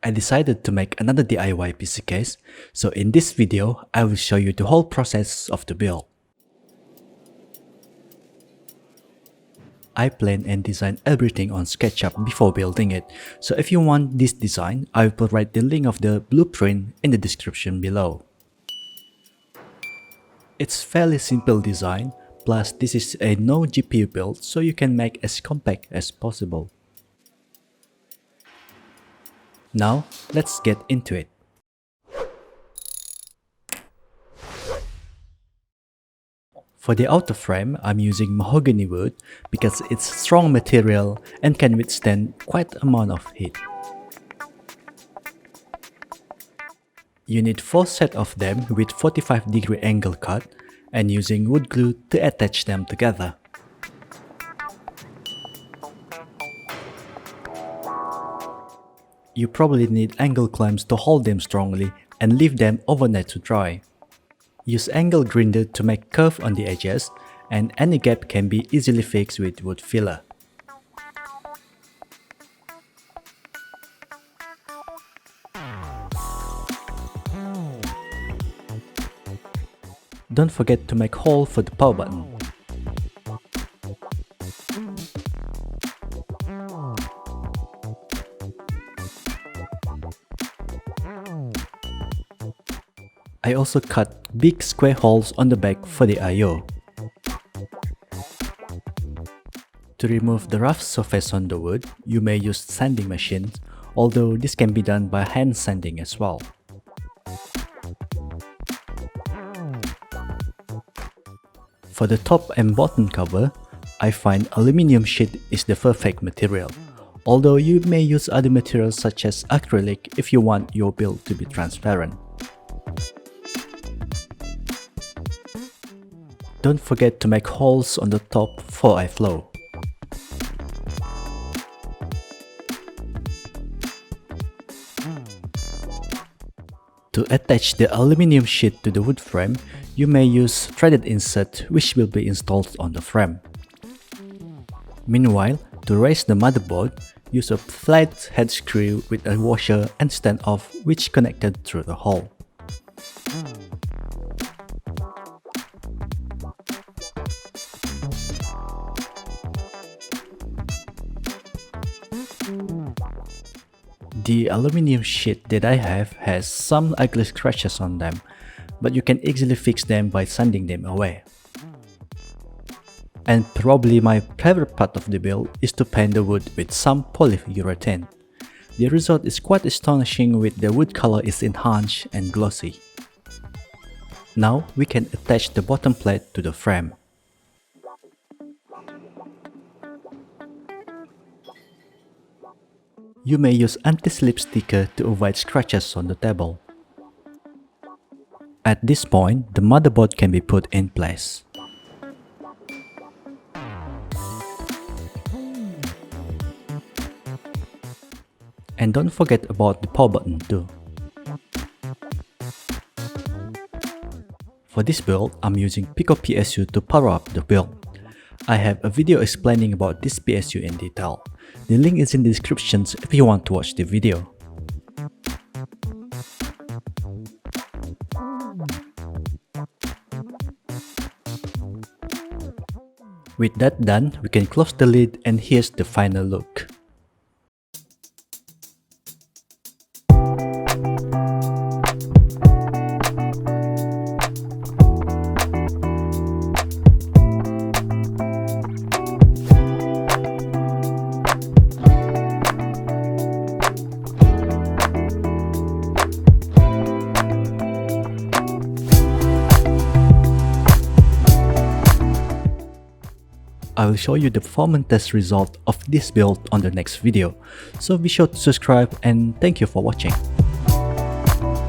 I decided to make another DIY PC case, so in this video, I will show you the whole process of the build. I plan and design everything on SketchUp before building it, so if you want this design, I will provide the link of the blueprint in the description below. It's fairly simple design, plus this is a no GPU build, so you can make as compact as possible. Now, let's get into it. For the outer frame, I'm using mahogany wood because it's strong material and can withstand quite an amount of heat. You need 4 sets of them with 45-degree angle cut and using wood glue to attach them together. You probably need angle clamps to hold them strongly and leave them overnight to dry. Use angle grinder to make curve on the edges, and any gap can be easily fixed with wood filler. Don't forget to make hole for the power button. I also cut big square holes on the back for the I/O. To remove the rough surface on the wood, you may use sanding machines, although this can be done by hand sanding as well. For the top and bottom cover, I find aluminium sheet is the perfect material, although you may use other materials such as acrylic if you want your build to be transparent. Don't forget to make holes on the top for airflow. To attach the aluminium sheet to the wood frame, you may use threaded insert which will be installed on the frame. Meanwhile, to raise the motherboard, use a flat head screw with a washer and standoff which connected through the hole. The aluminium sheet that I have has some ugly scratches on them, but you can easily fix them by sanding them away. And probably my favorite part of the build is to paint the wood with some polyurethane. The result is quite astonishing with the wood color is enhanced and glossy. Now we can attach the bottom plate to the frame. You may use anti-slip sticker to avoid scratches on the table. At this point, the motherboard can be put in place. And don't forget about the power button too. For this build, I'm using PICO PSU to power up the build. I have a video explaining about this PSU in detail. The link is in the description if you want to watch the video. With that done, we can close the lid and here's the final look. I will show you the performance test result of this build on the next video, so be sure to subscribe and thank you for watching.